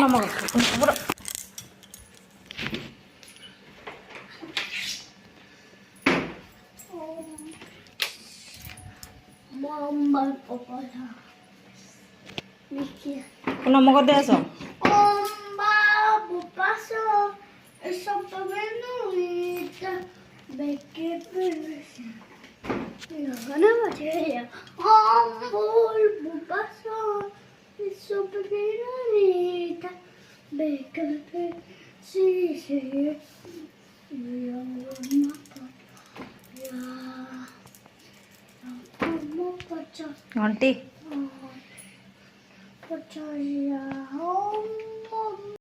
넘어가. 물어. 엄마 뽑아서 미키. 넘어가 대서. 엄마 못 봤어. 소프트웨어는 몇개 빼면서 이거는 맞아요. 뭘 못 봤어. 소프트웨어는 몇개 빼면서 엄마 야. 못 봤죠. Aunty 봤죠. 야.